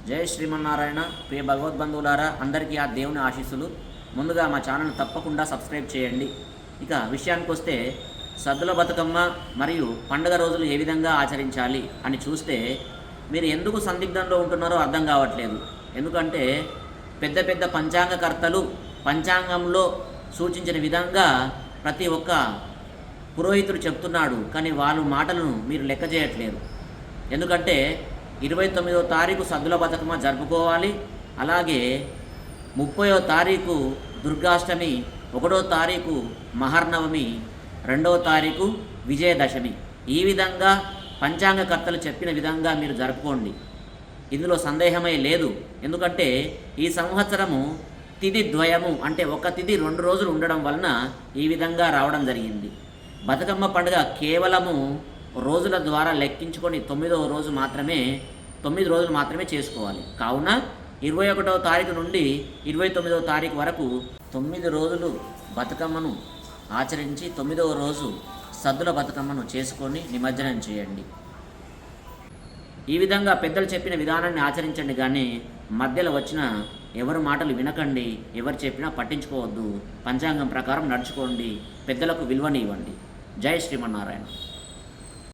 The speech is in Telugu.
జై శ్రీమన్నారాయణ. ప్రియ భగవద్బంధువులారా, అందరికీ ఆ దేవుని ఆశీస్సులు. ముందుగా మా ఛానల్ తప్పకుండా సబ్స్క్రైబ్ చేయండి. ఇక విషయానికి వస్తే, సద్దుల బతుకమ్మ మరియు పండుగ రోజులు ఏ విధంగా ఆచరించాలి అని చూస్తే మీరు ఎందుకు సందిగ్ధంలో ఉంటున్నారో అర్థం కావట్లేదు. ఎందుకంటే పెద్ద పెద్ద పంచాంగకర్తలు పంచాంగంలో సూచించిన విధంగా ప్రతి ఒక్క పురోహితుడు చెప్తున్నాడు, కానీ వాళ్ళ మాటలను మీరు లెక్క చేయట్లేరు. ఎందుకంటే 29వ తారీఖు సద్దుల బతుకమ్మ జరుపుకోవాలి, అలాగే 30వ తారీఖు దుర్గాష్టమి, 1వ తారీఖు మహర్నవమి, 2వ తారీఖు విజయదశమి. ఈ విధంగా పంచాంగకర్తలు చెప్పిన విధంగా మీరు జరుపుకోండి. ఇందులో సందేహమే లేదు. ఎందుకంటే ఈ సంవత్సరము తిథి ద్వయము, అంటే ఒక తిథి 2 రోజులు ఉండడం వలన ఈ విధంగా రావడం జరిగింది. బతుకమ్మ పండుగ కేవలము రోజుల ద్వారా లెక్కించుకొని 9వ రోజు మాత్రమే 9 రోజులు మాత్రమే చేసుకోవాలి. కావున 21వ తారీఖు నుండి 29వ తారీఖు వరకు 9 రోజులు బతుకమ్మను ఆచరించి 9వ రోజు సద్దుల బతుకమ్మను చేసుకొని నిమజ్జనం చేయండి. ఈ విధంగా పెద్దలు చెప్పిన విధానాన్ని ఆచరించండి, కానీ మధ్యలో వచ్చిన ఎవరి మాటలు వినకండి, ఎవరు చెప్పినా పట్టించుకోవద్దు. పంచాంగం ప్రకారం నడుచుకోండి, పెద్దలకు విలువనివ్వండి. జై శ్రీమన్నారాయణ.